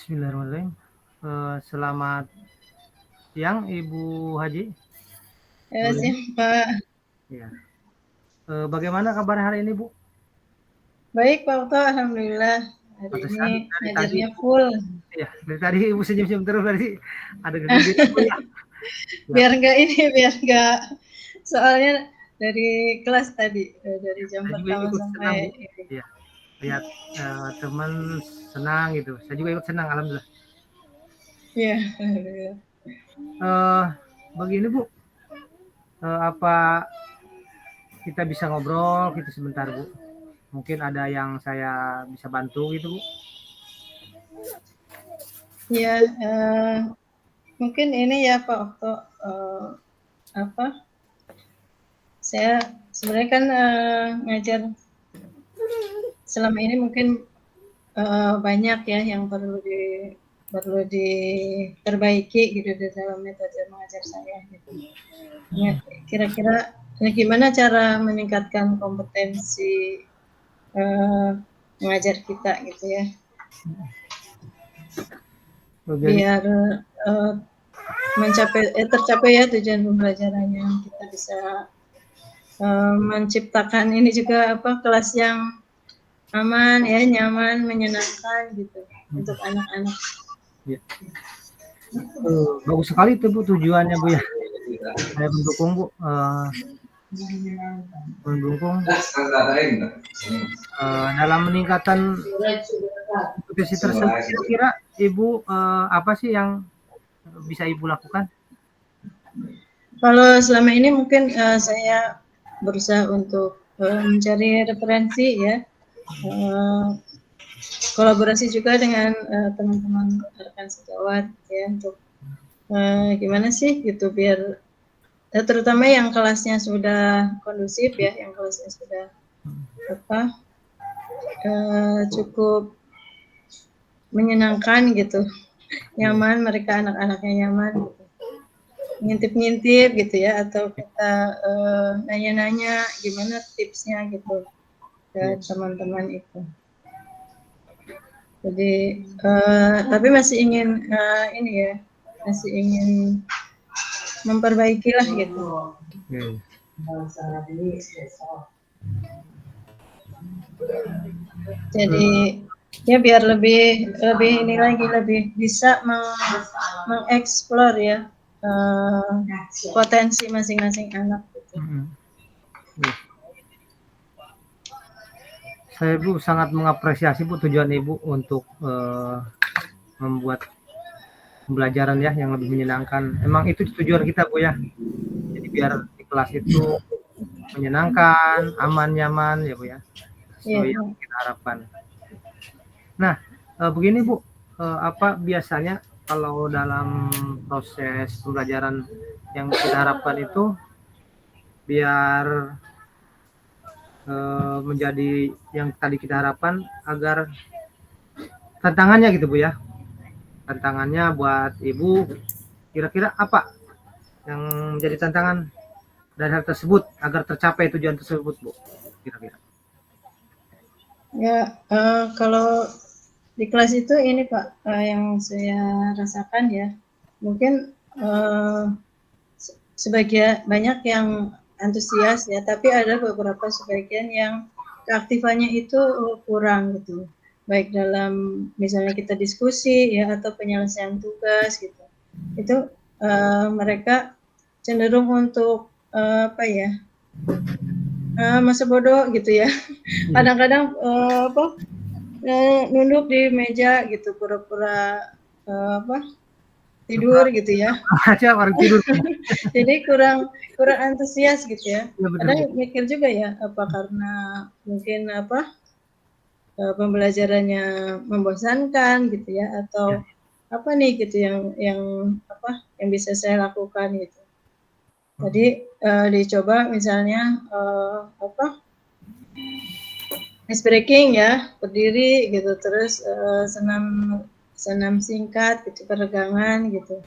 Bismillahirrahmanirrahim. Selamat siang Ibu Haji. Ya, siang Pak. Ya. Bagaimana kabar hari ini Bu? Baik Pak Okto, Alhamdulillah. Hari Pantesan ini dari tadi ngajarnya full. ya dari tadi Ibu senyum-senyum terus tadi ada kegiatan Bu ya. Biar enggak, soalnya dari kelas tadi, dari jam Saya juga pertama ikut senang Bu. sampai ini. Ya, lihat teman senang gitu. Saya juga ikut senang alhamdulillah. Iya, alhamdulillah. Begini Bu, apa kita bisa ngobrol gitu sebentar Bu? Mungkin ada yang saya bisa bantu gitu Bu. Ya, mungkin ini ya Pak Okto, saya sebenarnya kan ngajar selama ini mungkin banyak ya yang perlu diperbaiki gitu di dalam metode mengajar saya gitu. Ya, kira-kira gimana cara meningkatkan kompetensi mengajar kita gitu ya, biar tercapai ya tujuan pembelajarannya. Kita bisa menciptakan ini juga kelas yang aman ya, nyaman, menyenangkan gitu untuk anak-anak. Ya. Bagus sekali itu Bu tujuannya Bu ya. Saya mendukung Bu, dalam meningkatkan kompetensi tersebut. Kira-kira Ibu apa sih yang bisa Ibu lakukan? Kalau selama ini mungkin saya berusaha untuk mencari referensi ya, kolaborasi juga dengan teman-teman rekan sejawat ya, untuk gimana sih gitu biar terutama yang kelasnya sudah kondusif ya, yang kelasnya sudah cukup menyenangkan gitu, nyaman, mereka anak-anaknya nyaman gitu, ngintip-ngintip gitu ya, atau kita nanya-nanya gimana tipsnya gitu ke teman-teman itu. Jadi tapi masih ingin ini ya, masih ingin memperbaiki lah gitu. Jadi ya biar lebih ini lagi, lebih bisa mengeksplor ya potensi masing-masing anak gitu. Saya Bu sangat mengapresiasi Bu tujuan Ibu untuk membuat pembelajaran ya yang lebih menyenangkan. Emang itu tujuan kita Bu ya. Jadi biar di kelas itu menyenangkan, aman, nyaman ya Bu ya. Sesuai yang kita harapkan. Nah, begini Bu, apa biasanya kalau dalam proses pembelajaran yang kita harapkan itu biar menjadi yang tadi kita harapkan, agar tantangannya gitu Bu ya, tantangannya buat Ibu kira-kira apa yang menjadi tantangan dari hal tersebut agar tercapai tujuan tersebut Bu, kira-kira? Ya, kalau di kelas itu ini Pak, yang saya rasakan ya, mungkin sebagian banyak yang antusias ya, tapi ada beberapa sebagian yang keaktifannya itu kurang gitu, baik dalam misalnya kita diskusi ya, atau penyelesaian tugas gitu. Itu mereka cenderung untuk masa bodoh gitu ya. Kadang-kadang nunduk di meja gitu, pura-pura tidur gitu ya. Aja orang tidur. Jadi kurang antusias gitu ya. Kadang mikir juga ya, apa karena mungkin pembelajarannya membosankan gitu ya, atau apa nih gitu yang bisa saya lakukan gitu. Jadi dicoba misalnya ice breaking ya, berdiri gitu, terus senam singkat gitu, peregangan gitu.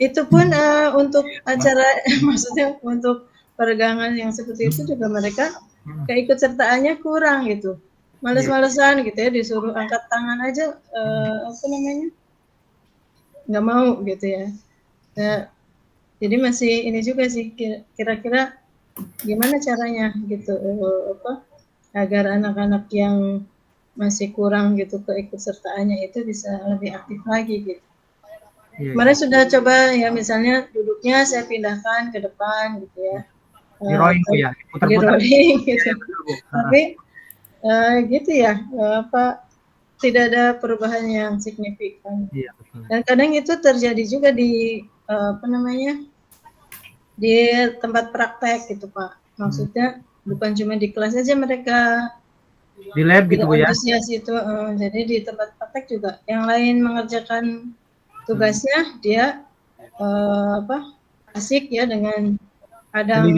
Itu pun untuk acara maksudnya untuk peregangan yang seperti itu juga mereka keikutsertaannya kurang gitu. males-malesan gitu ya, disuruh angkat tangan aja apa namanya nggak mau gitu ya. Nah, jadi masih ini juga sih kira-kira gimana caranya gitu apa agar anak-anak yang masih kurang gitu keikutsertaannya itu bisa lebih aktif lagi gitu. Kemarin sudah coba ya misalnya duduknya saya pindahkan ke depan gitu ya. Di rolling Bu ya, Di putar-putar. rolling gitu. Iya, betul, Bu. Tapi gitu ya apa tidak ada perubahan yang signifikan. Iya, betul. Dan kadang itu terjadi juga di apa namanya di tempat praktek gitu Pak. Maksudnya bukan cuma di kelas aja mereka di lab gitu Bu ya. Antusias itu, jadi di tempat praktek juga yang lain mengerjakan tugasnya dia apa asik ya dengan kadang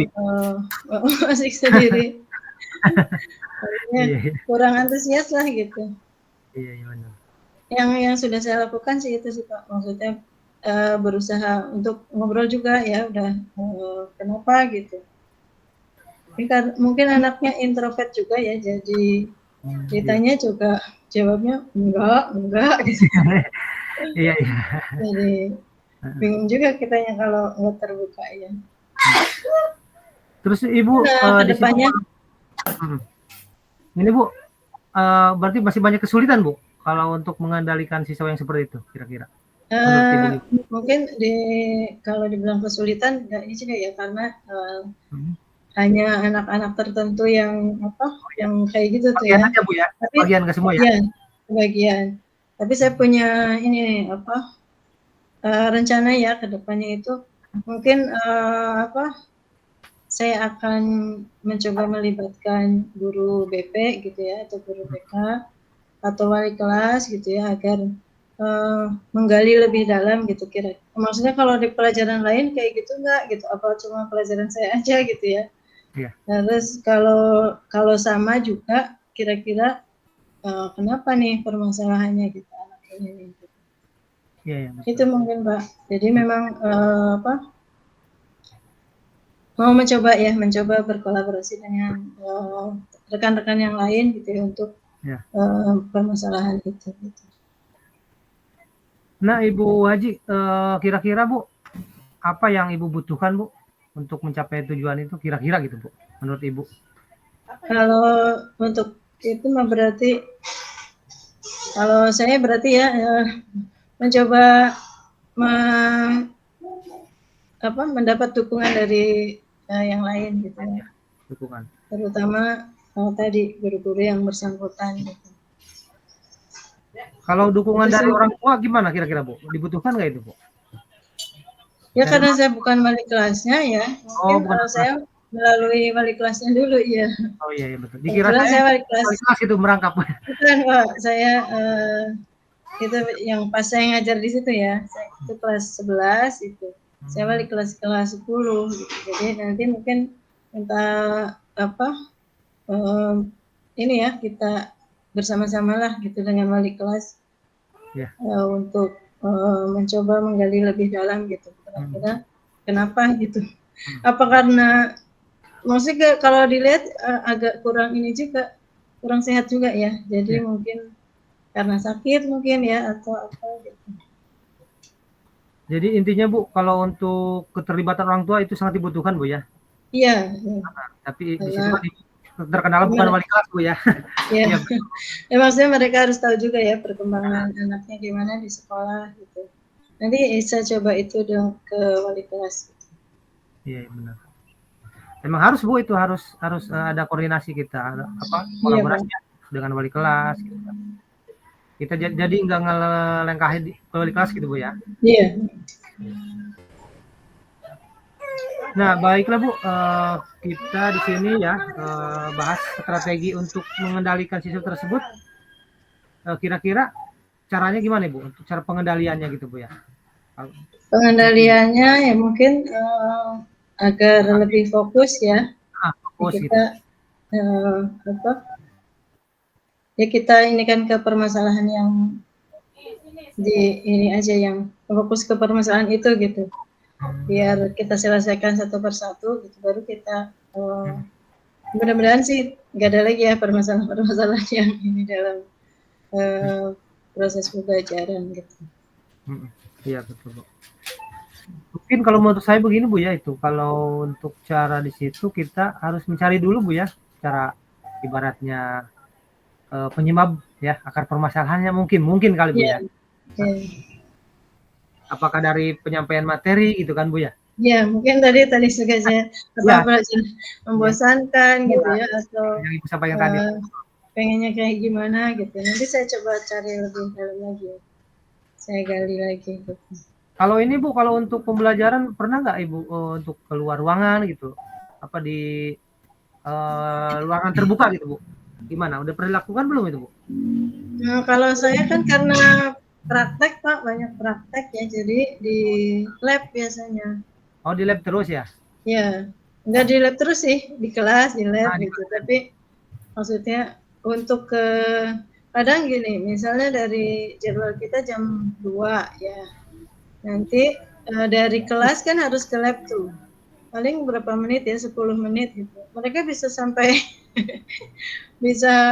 asik sendiri. Iya, Kurang antusias lah gitu. iya benar. Yang sudah saya lakukan sih itu sih Pak, maksudnya berusaha untuk ngobrol juga ya udah kenapa gitu. Mungkin anaknya introvert juga ya, jadi ditanya juga jawabnya enggak gitu. Iya. Jadi bingung juga kitanya kalau nggak terbuka ya. Terus Ibu di kedepannya ini Bu berarti masih banyak kesulitan Bu kalau untuk mengendalikan siswa yang seperti itu kira-kira. Mungkin kalau dibilang kesulitan ini juga ya karena hanya anak-anak tertentu yang yang kayak gitu tuh ya. Aja, Bu, ya. Tapi bagian ke semua ya. Bagian. Tapi saya punya ini rencana ya kedepannya itu mungkin saya akan mencoba melibatkan guru BP gitu ya atau guru BK atau wali kelas gitu ya agar menggali lebih dalam gitu kira. Maksudnya kalau di pelajaran lain kayak gitu enggak gitu, apa cuma pelajaran saya aja gitu ya. Iya. Terus kalau sama juga kira-kira kenapa nih permasalahannya gitu anak ini. Gitu. Iya. Itu mungkin Pak. Jadi memang mau mencoba berkolaborasi dengan rekan-rekan yang lain gitu ya untuk permasalahan itu. Gitu. Nah, Ibu Haji, kira-kira Bu, apa yang Ibu butuhkan Bu untuk mencapai tujuan itu kira-kira gitu Bu, menurut Ibu? Kalau untuk itu mah berarti, kalau saya berarti ya mencoba mendapat dukungan dari yang lain gitu ya. Dukungan. Terutama tadi guru-guru yang bersangkutan gitu. Kalau dukungan dari orang tua gimana kira-kira Bu? Dibutuhkan nggak itu Bu? Ya karena saya bukan wali kelasnya ya, mungkin saya melalui wali kelasnya dulu ya. Oh iya betul. Dikira saya wali kelas itu merangkap. Bukan Pak, saya itu yang pas saya ngajar di situ ya, saya itu kelas 11 itu. Saya wali kelas 10 gitu. Jadi nanti mungkin minta ini ya kita bersama-sama lah gitu dengan wali kelas untuk mencoba menggali lebih dalam gitu kira-kira kenapa gitu. Apa karena maksudnya kalau dilihat agak kurang ini juga, kurang sehat juga ya. Jadi mungkin karena sakit mungkin ya atau apa gitu. Jadi intinya Bu, kalau untuk keterlibatan orang tua itu sangat dibutuhkan Bu ya. Iya. Tapi di situ terkenal bukan wali kelas Bu ya. Iya. Ya maksudnya mereka harus tahu juga ya perkembangan anaknya gimana di sekolah gitu. Nanti saya coba itu dong ke wali kelas. Iya benar. Emang harus Bu, itu harus ada koordinasi kita, kolaborasi dengan wali kelas. Gitu. Kita jadi nggak ngelengkahin di wali kelas gitu Bu ya. Iya. Nah, baiklah Bu, kita di sini ya bahas strategi untuk mengendalikan siswa tersebut. Kira-kira caranya gimana Bu? Untuk cara pengendaliannya gitu Bu ya? Pengendaliannya ya mungkin agar lebih fokus ya. Fokus kita gitu. Ya kita ini kan ke permasalahan yang ini aja yang fokus ke permasalahan itu gitu. Biar kita selesaikan satu persatu gitu baru kita mudah-mudahan sih nggak ada lagi ya permasalahan-permasalahan yang ini dalam proses pembelajaran gitu. Iya betul Bu. Mungkin kalau menurut saya begini Bu ya, itu kalau untuk cara di situ kita harus mencari dulu Bu ya, cara ibaratnya penyebab ya akar permasalahannya mungkin kali Bu Iya. ya. Apakah dari penyampaian materi gitu kan Bu ya? Ya, mungkin tadi juga saya Ya, belajar membosankan gitu ya, yang atau Ibu sampaikan tadi. pengennya kayak gimana gitu. Nanti saya coba cari lebih dalam lagi ya. Saya gali lagi gitu. Kalau ini Bu, kalau untuk pembelajaran pernah nggak Ibu untuk keluar ruangan gitu? Apa di ruangan terbuka gitu Bu? Gimana? Udah pernah dilakukan belum itu Bu? Nah, kalau saya kan karena praktek Pak, banyak praktek ya, jadi di lab biasanya. Oh di lab terus ya? Ya, nggak di lab terus sih, di kelas, di lab Di gitu. Tapi maksudnya untuk kadang gini, misalnya dari jadwal kita jam 2 ya. Nanti dari kelas kan harus ke lab tuh. Paling berapa menit ya, 10 menit gitu. Mereka bisa sampai bisa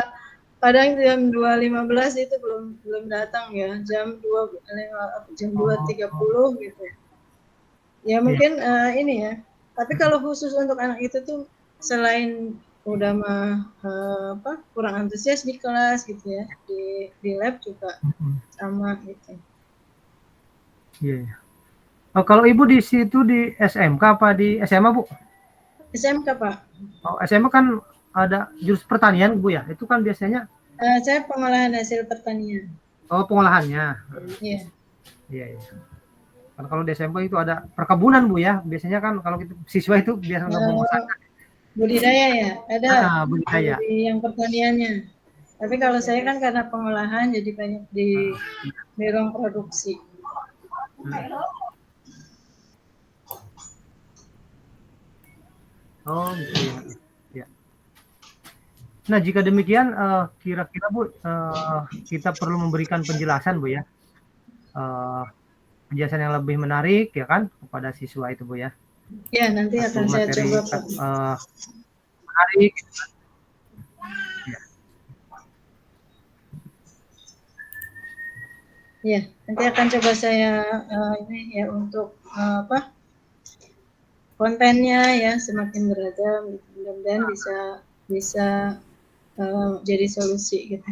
kadang jam 2.15 itu belum datang ya. Jam 2.30 gitu. Ya mungkin ini ya. Tapi kalau khusus untuk anak itu tuh selain udah kurang antusias di kelas gitu ya, di lab juga sama gitu. Iya. Oh, kalau Ibu di situ di SMK apa di SMA Bu? SMK Pak. Oh SMA kan ada jurus pertanian Bu ya? Itu kan biasanya. Saya pengolahan hasil pertanian. Oh pengolahannya. Iya. Iya. Kan kalau di SMK itu ada perkebunan Bu ya. Biasanya kan kalau kita siswa itu biasa ngomong Budidaya ya, ada budidaya. yang pertaniannya. Tapi kalau saya kan karena pengolahan jadi banyak di ruang produksi. Oh gitu ya. Ya. Nah jika demikian kira-kira Bu kita perlu memberikan penjelasan Bu ya. Penjelasan yang lebih menarik ya kan kepada siswa itu Bu ya. Ya nanti akan saya coba Pak. Menarik. Ya nanti akan coba saya ini ya untuk kontennya ya semakin beragam. Mudah-mudahan bisa jadi solusi gitu.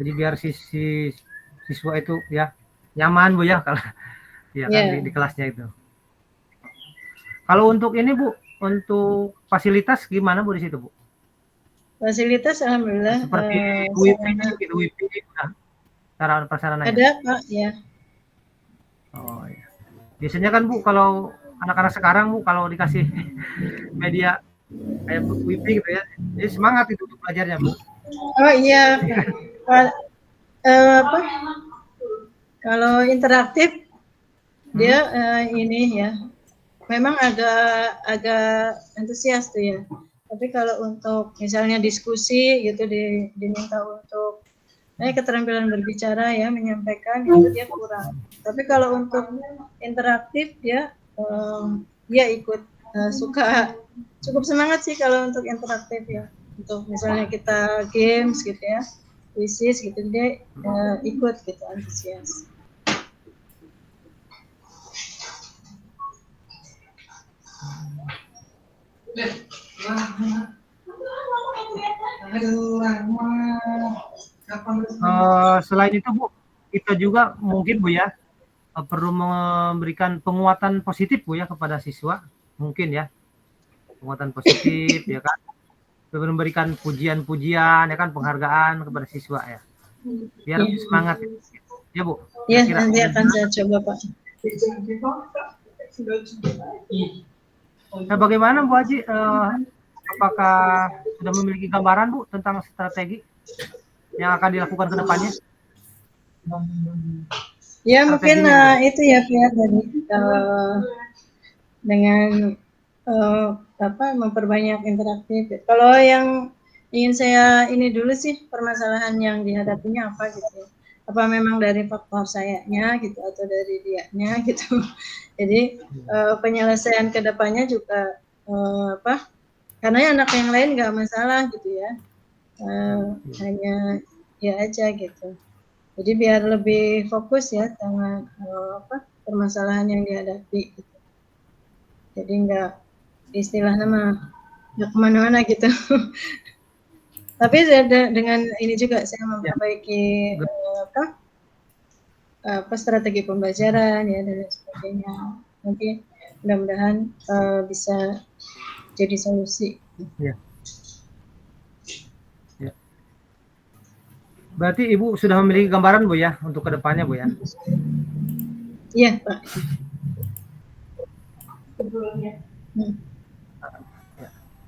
Jadi biar siswa itu ya nyaman Bu ya kalau ya kan di kelasnya itu. Kalau untuk ini Bu, untuk fasilitas gimana Bu di situ Bu? Fasilitas alhamdulillah seperti wifi udah sarana prasarananya. Ada Pak ya. Oh iya. Biasanya kan Bu kalau anak-anak sekarang Bu kalau dikasih media kayak wifi gitu ya, jadi semangat itu untuk belajarnya Bu. Oh iya. Kalau interaktif dia ini ya memang agak antusias tuh ya. Tapi kalau untuk misalnya diskusi gitu diminta untuk keterampilan berbicara ya menyampaikan itu dia kurang. Tapi kalau untuk interaktif ya dia ikut suka cukup semangat sih kalau untuk interaktif ya. Untuk misalnya kita games gitu ya, kuisis gitu dia ikut gitu antusias. Selain itu Bu, kita juga mungkin Bu ya perlu memberikan penguatan positif Bu ya kepada siswa, mungkin ya penguatan positif ya kan, memberikan pujian-pujian ya kan, penghargaan kepada siswa ya, biar semangat ya Bu. Ya nanti akan saya coba Pak. Nah, bagaimana Bu Haji? Apakah sudah memiliki gambaran Bu tentang strategi yang akan dilakukan ke depannya? Ya mungkin itu ya Pia tadi dengan memperbanyak interaktif. Kalau yang ingin saya ini dulu sih permasalahan yang dihadapinya apa gitu. Apa memang dari faktor sayanya gitu atau dari dianya gitu. Jadi penyelesaian kedepannya juga karena anak yang lain nggak masalah gitu ya, hanya ya aja gitu. Jadi biar lebih fokus ya sama permasalahan yang dihadapi. Gitu. Jadi nggak istilahnya mah nggak kemana-mana gitu. Tapi dengan ini juga saya memperbaiki strategi pembelajaran ya dan sebagainya. Nanti mudah-mudahan bisa jadi solusi. Ya. Ya. Berarti Ibu sudah memiliki gambaran Bu ya untuk kedepannya Bu ya? Iya Pak.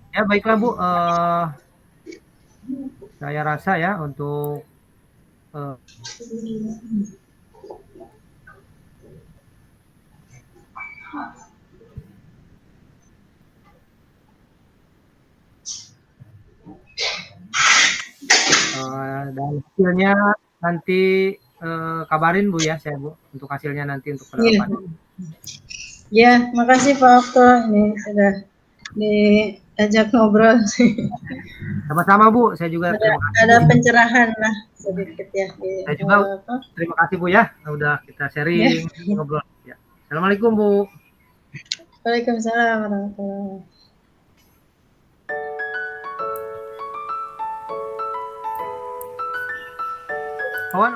Ya baiklah Bu, saya rasa ya untuk dan hasilnya nanti kabarin Bu ya saya Bu untuk hasilnya nanti untuk penerapannya. Ya, makasih Pak Okto ini sudah diajak ngobrol. Sama-sama Bu, saya juga terima kasih. Ada pencerahan lah sedikit ya. Saya juga terima kasih Bu ya, udah kita sharing ngobrol. Ya. Assalamualaikum Bu. Waalaikumsalam warahmatullahi wabarakatuh. Kawan